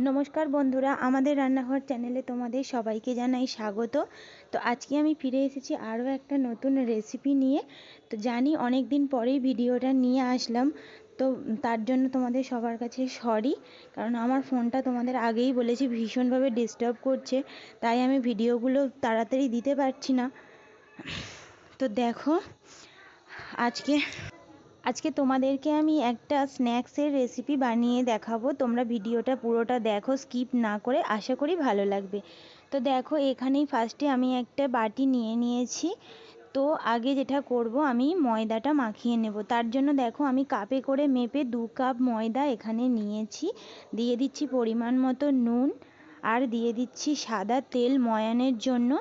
নমস্কার বন্ধুরা, আমাদের রান্নাঘর চ্যানেলে তোমাদের সবাইকে জানাই স্বাগত। তো আজকে আমি ফিরে এসেছি আরও একটা নতুন রেসিপি নিয়ে। তো জানি অনেক দিন পরেই ভিডিওটা নিয়ে আসলাম, তো তার জন্য তোমাদের সবার কাছে সরি, কারণ আমার ফোনটা তোমাদের আগেই বলেছি ভীষণভাবে ডিস্টার্ব করছে, তাই আমি ভিডিওগুলো তাড়াতাড়ি দিতে পারছি না। তো দেখো, আজকে তোমাদেরকে আমি একটা স্ন্যাক্সের রেসিপি বানিয়ে দেখাবো। তোমরা ভিডিওটা পুরোটা দেখো, স্কিপ না করে, আশা করি ভালো লাগবে। তো দেখো, এখানেই ফার্স্টে আমি একটা বাটি নিয়ে নিয়েছি। তো আগে যেটা করব, আমি ময়দাটা মাখিয়ে নেব। তার জন্য দেখো, আমি কাপে করে মেপে 2 কাপ ময়দা এখানে নিয়েছি। দিয়ে দিচ্ছি পরিমাণ মতো নুন, আর দিয়ে দিচ্ছি সাদা তেল ময়ানের জন্য।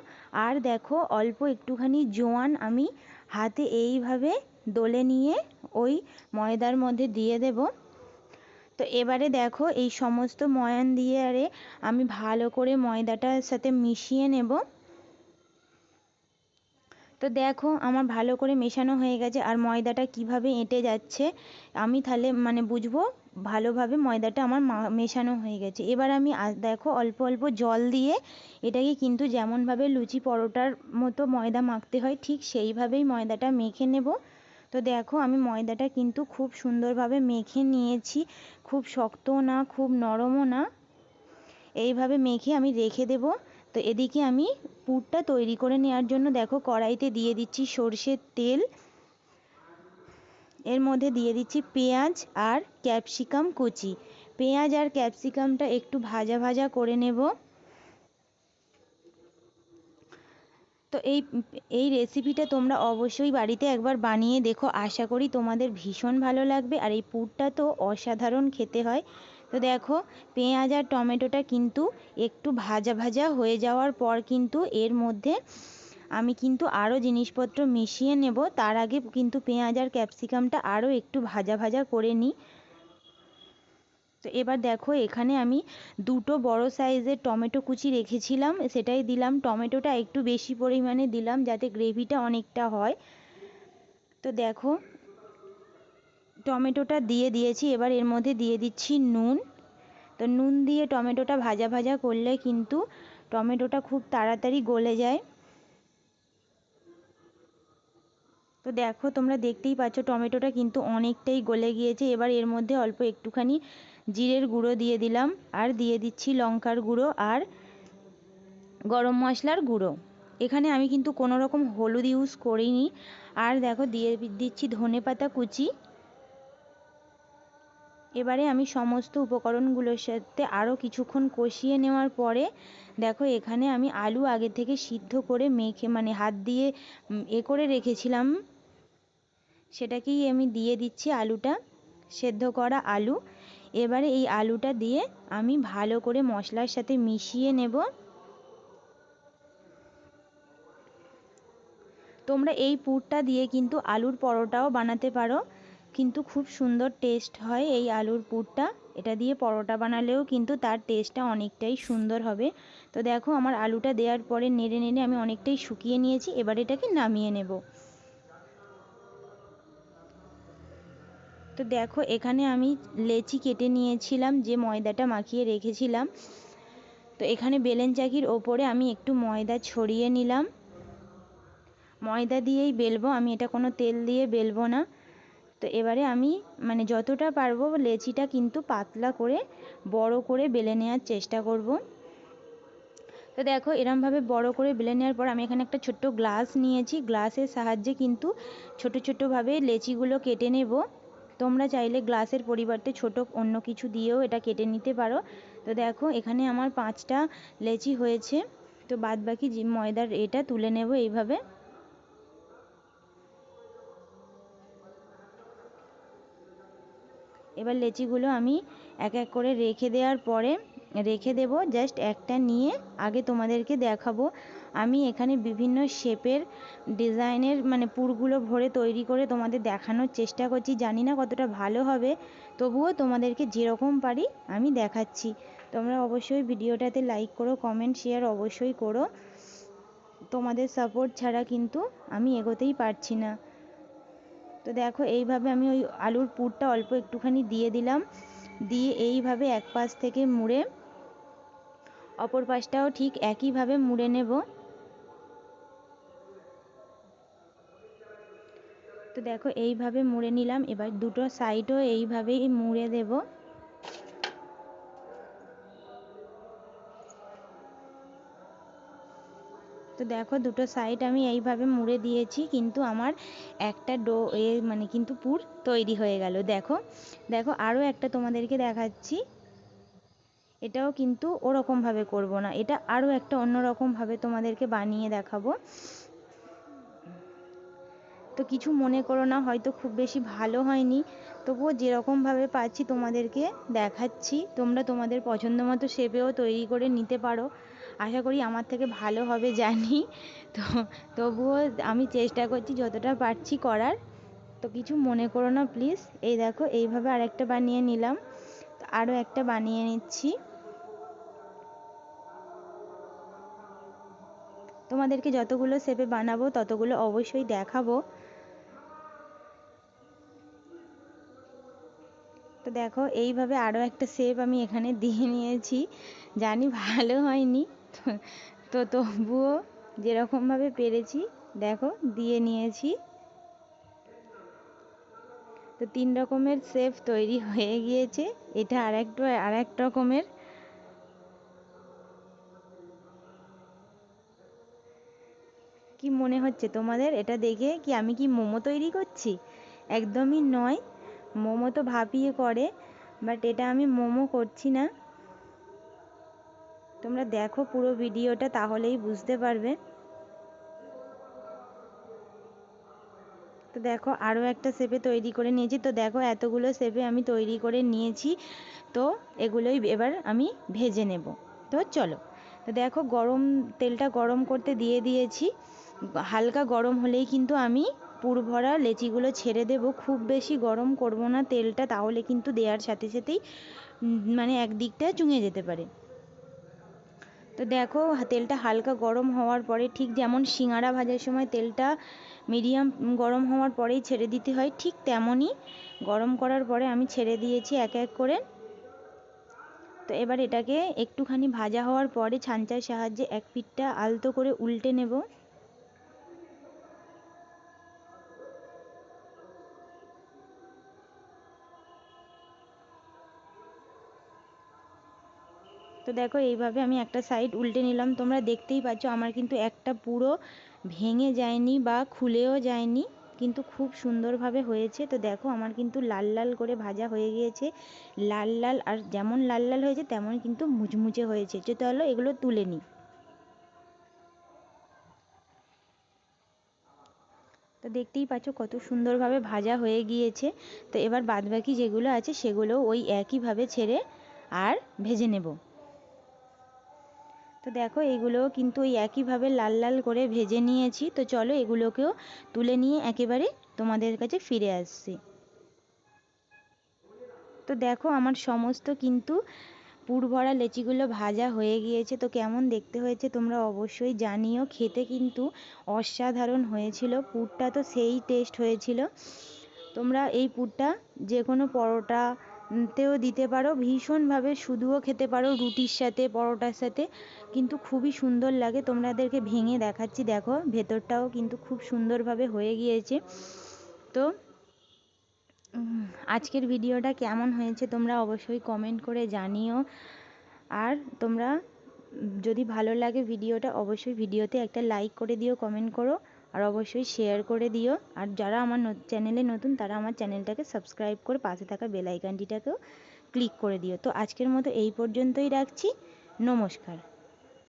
আর দেখো, অল্প একটুখানি জোয়ান আমি হাতে এইভাবে দলে নিয়ে ওই ময়দার মধ্যে দিয়ে দেব। তো এবারে দেখো, এই সমস্ত ময়ান দিয়ে আমি ভালো করে ময়দাটার সাথে মিশিয়ে নেব। তো দেখো, আমার ভালো করে মেশানো হয়ে গেছে। আর ময়দাটা কিভাবে এঁটে যাচ্ছে আমি তাহলে বুঝবো ভালোভাবে ময়দাটা আমার মেশানো হয়ে গেছে। এবার আমি দেখো, অল্প অল্প জল দিয়ে এটাকে কিন্তু যেমনভাবে লুচি পরোটার মতো ময়দা মাখতে হয়, ঠিক সেইভাবেই ময়দাটা মেখে নেব। তো দেখো, আমি ময়দাটা কিন্তু খুব সুন্দরভাবে মেখে নিয়েছি, খুব শক্তও না খুব নরমও না, এইভাবে মেখে আমি রেখে দেব। তো এদিকে আমি পুরটা তৈরি করে নেওয়ার জন্য দেখো, কড়াইতে দিয়ে দিচ্ছি সর্ষের তেল, এর মধ্যে দিয়ে দিচ্ছি পেঁয়াজ আর ক্যাপসিকাম কুচি। পেঁয়াজ আর ক্যাপসিকামটা একটু ভাজা ভাজা করে নেব। তো এই রেসিপিটা তোমরা অবশ্যই বাড়িতে একবার বানিয়ে দেখো, আশা করি তোমাদের ভীষণ ভালো লাগবে। আর এই পুরটা তো অসাধারণ খেতে হয়। তো দেখো, পেঁয়াজ আর টমেটোটা কিন্তু একটু ভাজা ভাজা হয়ে যাওয়ার পর কিন্তু এর মধ্যে আমি কিন্তু আরও জিনিসপত্র মিশিয়ে নেব। তার আগে কিন্তু পেঁয়াজ আর ক্যাপসিকামটা আরও একটু ভাজা ভাজা করে নিই। তো এবার দেখো, এখানে আমি 2টো বড় সাইজের টমেটো কুচি রেখেছিলাম, সেটাই দিলাম। টমেটোটা একটু বেশি পরিমাণে দিলাম যাতে গ্রেভিটা অনেকটা হয়। তো দেখো, টমেটোটা দিয়ে দিয়েছি। এবার এর মধ্যে দিয়ে দিচ্ছি নুন। তো নুন দিয়ে টমেটোটা ভাজা ভাজা করলে কিন্তু টমেটোটা খুব তাড়াতাড়ি গলে যায়। তো দেখো, তোমরা দেখতেই পাচ্ছ টমেটোটা কিন্তু অনেকটাই গলে গিয়েছে। এবার এর মধ্যে অল্প একটুখানি জিরের গুঁড়ো দিয়ে দিলাম, আর দিয়ে দিচ্ছি লঙ্কার গুঁড়ো আর গরম মশলার গুঁড়ো। এখানে আমি কিন্তু কোনো রকম হলুদ ইউজ করিনি। আর দেখো, দিয়ে দিচ্ছি ধনেপাতা কুচি। এবারে আমি সমস্ত উপকরণগুলোর সাথে আরও কিছুক্ষণ কষিয়ে নেওয়ার পরে দেখো, এখানে আমি আলু আগে থেকে সিদ্ধ করে মেখে হাত দিয়ে করে রেখেছিলাম, সেটাকেই আমি দিয়ে দিচ্ছি, আলুটা, সেদ্ধ করা আলু। এবারে এই আলুটা দিয়ে আমি ভালো করে মশলার সাথে মিশিয়ে নেব। তোমরা এই পুরটা দিয়ে কিন্তু আলুর পরোটাও বানাতে পারো, কিন্তু খুব সুন্দর টেস্ট হয় এই আলুর পুরটা। এটা দিয়ে পরোটা বানালেও কিন্তু তার টেস্টটা অনেকটাই সুন্দর হবে। তো দেখো, আমার আলুটা দেওয়ার পরে নেড়ে নেড়ে আমি অনেকটাই শুকিয়ে নিয়েছি। এবার এটাকে নামিয়ে নেব। তো দেখো, এখানে আমি লেচি কেটে নিয়েছিলাম যে ময়দাটা মাখিয়ে রেখেছিলাম। তো এখানে বেলেন চাকির ওপরে আমি একটু ময়দা ছড়িয়ে নিলাম। ময়দা দিয়েই বেলবো আমি, এটা কোনো তেল দিয়ে বেলবো না। তো এবারে আমি যতটা পারবো লেচিটা কিন্তু পাতলা করে বড় করে বেলে নেওয়ার চেষ্টা করব। তো দেখো, এরমভাবে বড় করে বেলে নেওয়ার পর আমি এখানে একটা ছোট্ট গ্লাস নিয়েছি। গ্লাসের সাহায্যে কিন্তু ছোট ছোটভাবে লেচিগুলো কেটে নেব। তোমরা চাইলে গ্লাসের পরিবর্তে ছোট অন্য কিছু দিয়েও এটা কেটে নিতে পারো। তো দেখো, এখানে আমার 5টা লেচি হয়েছে। তো বাদ বাকি যে ময়দার এটা তুলে নেব এইভাবে। এবার লেচিগুলো আমি এক এক করে রেখে দেব। জাস্ট একটা নিয়ে আগে তোমাদেরকে দেখাবো। আমি এখানে বিভিন্ন শেপের ডিজাইনের পুরগুলো ভরে তৈরি করে তোমাদের দেখানোর চেষ্টা করছি। জানি না কতটা ভালো হবে, তবুও তোমাদেরকে যেরকম পারি আমি দেখাচ্ছি। তোমরা অবশ্যই ভিডিওটাতে লাইক করো, কমেন্ট শেয়ার অবশ্যই করো। তোমাদের সাপোর্ট ছাড়া কিন্তু আমি এগোতেই পারছি না। তো দেখো, এইভাবে আমি ওই আলুর পুরটা অল্প একটুখানি দিয়ে দিলাম, দিয়ে এইভাবে এক পাশ থেকে মুড়ে অপর পাশটাও ঠিক একইভাবে মুড়ে নেব। তো দেখো এইভাবে মুড়ে নিলাম। এবার দুটো সাইডও এইভাবেই মুড়ে দেব। তো দেখো দুটো সাইড আমি এইভাবে মুড়ে দিয়েছি, কিন্তু আমার একটা মানে কিন্তু পুর তৈরি হয়ে গেল। দেখো দেখো আরও একটা তোমাদেরকে দেখাচ্ছি। এটাও কিন্তু ওরকমভাবে করব না, এটা আরও একটা অন্যরকমভাবে তোমাদেরকে বানিয়ে দেখাবো। তো কিছু মনে করো না, হয়তো খুব বেশি ভালো হয়নি, তবুও যেরকমভাবে পাচ্ছি তোমাদেরকে দেখাচ্ছি। তোমরা তোমাদের পছন্দ মতো শেপেও তৈরি করে নিতে পারো। আশা করি আমার থেকে ভালো হবে জানি, তো তবুও আমি চেষ্টা করছি যতটা পারছি করার। তো কিছু মনে করো না প্লিজ। এই দেখো এইভাবে আরেকটা বানিয়ে নিলাম, আরও একটা বানিয়ে নিচ্ছি। তোমাদেরকে যতগুলো শেপে বানাবো ততগুলো অবশ্যই দেখাবো। তো দেখো এইভাবে আরও একটা শেপ আমি এখানে দিয়ে নিয়েছি। জানি ভালো হয়নি, তো তবুও যেরকমভাবে পেরেছি দেখো দিয়ে নিয়েছি। তো 3 রকমের শেপ তৈরি হয়ে গিয়েছে। এটা আর এক রকমের। কি মনে হচ্ছে তোমাদের এটা দেখে, কি আমি কি মোমো তৈরি করছি? একদমই নয়। মোমো তো ভাপিয়ে করে, বাট এটা আমি মোমো করছি না। তোমরা দেখো পুরো ভিডিওটা, তাহলেই বুঝতে পারবে। তো দেখো আরও একটা শেপে তৈরি করে নিয়েছি। তো দেখো এতগুলো শেপে আমি তৈরি করে নিয়েছি। তো এগুলোই এবার আমি ভেজে নেব। তো চলো। তো দেখো তেলটা গরম করতে দিয়ে দিয়েছি। হালকা গরম হলেই কিন্তু আমি পুর ভরা লেচিগুলো ছেড়ে দেব। খুব বেশি গরম করব না তেলটা, তাহলে কিন্তু দেওয়ার সাথে সাথেই মানে একদিকটা চুঙে যেতে পারে। তো দেখো তেলটা হালকা গরম হওয়ার পরে, ঠিক যেমন সিঙ্গাড়া ভাজার সময় তেলটা মিডিয়াম গরম হওয়ার পরেই ছেড়ে দিতে হয়, ঠিক তেমনই গরম করার পরে আমি ছেড়ে দিয়েছি এক এক করে। তো এবার এটাকে একটুখানি ভাজা হওয়ার পরে ছাঁচার সাহায্যে এক পিঠটা আলতো করে উল্টে নেব। তো দেখো এইভাবে আমি একটা সাইড উল্টে নিলাম। তোমরা দেখতেই পাচ্ছ আমার কিন্তু একটা পুরো ভেঙে যায়নি বা খুলেও যায়নি, কিন্তু খুব সুন্দরভাবে হয়েছে। তো দেখো আমার কিন্তু লাল লাল করে ভাজা হয়ে গিয়েছে, লাল লাল, আর যেমন লাল লাল হয়েছে তেমন কিন্তু মুচমুচে হয়েছে। চলো এগুলো তুলে নিই। তো দেখতেই পাচ্ছ কত সুন্দরভাবে ভাজা হয়ে গিয়েছে। তো এবার বাদবাকি যেগুলো আছে সেগুলো ওই একইভাবে ছেড়ে আর ভেজে নেব। তো দেখো এগুলোও কিন্তু ওই একইভাবে লাল লাল করে ভেজে নিয়েছি। তো চলো এগুলোকেও তুলে নিয়ে একেবারে তোমাদের কাছে ফিরে আসছি। তো দেখো আমার সমস্ত কিন্তু পুর ভরা লেচিগুলো ভাজা হয়ে গিয়েছে। তো কেমন দেখতে হয়েছে তোমরা অবশ্যই জানিও। খেতে কিন্তু অসাধারণ হয়েছিল, পুরটা তো সেই টেস্ট হয়েছিল। তোমরা এই পুরটা যে কোনো পরোটাতেও দিতে পারো, ভীষণভাবে শুধুও খেতে পারো, রুটির সাথে, পরোটার সাথে, কিন্তু খুবই সুন্দর লাগে। তোমাদেরকে ভেঙে দেখাচ্ছি, দেখো ভেতরটাও কিন্তু খুব সুন্দরভাবে হয়ে গিয়েছে। তো আজকের ভিডিওটা কেমন হয়েছে তোমরা অবশ্যই কমেন্ট করে জানিও। আর তোমরা যদি ভালো লাগে ভিডিওটা, অবশ্যই ভিডিওতে একটা লাইক করে দিও, কমেন্ট করো, আর অবশ্যই শেয়ার করে দিও। আর যারা আমার চ্যানেলে নতুন তারা আমার চ্যানেলটাকে সাবস্ক্রাইব করে পাশে থাকা বেল আইকনটিটাকেও ক্লিক করে দিও। তো আজকের মতো এই পর্যন্তই রাখছি। নমস্কার।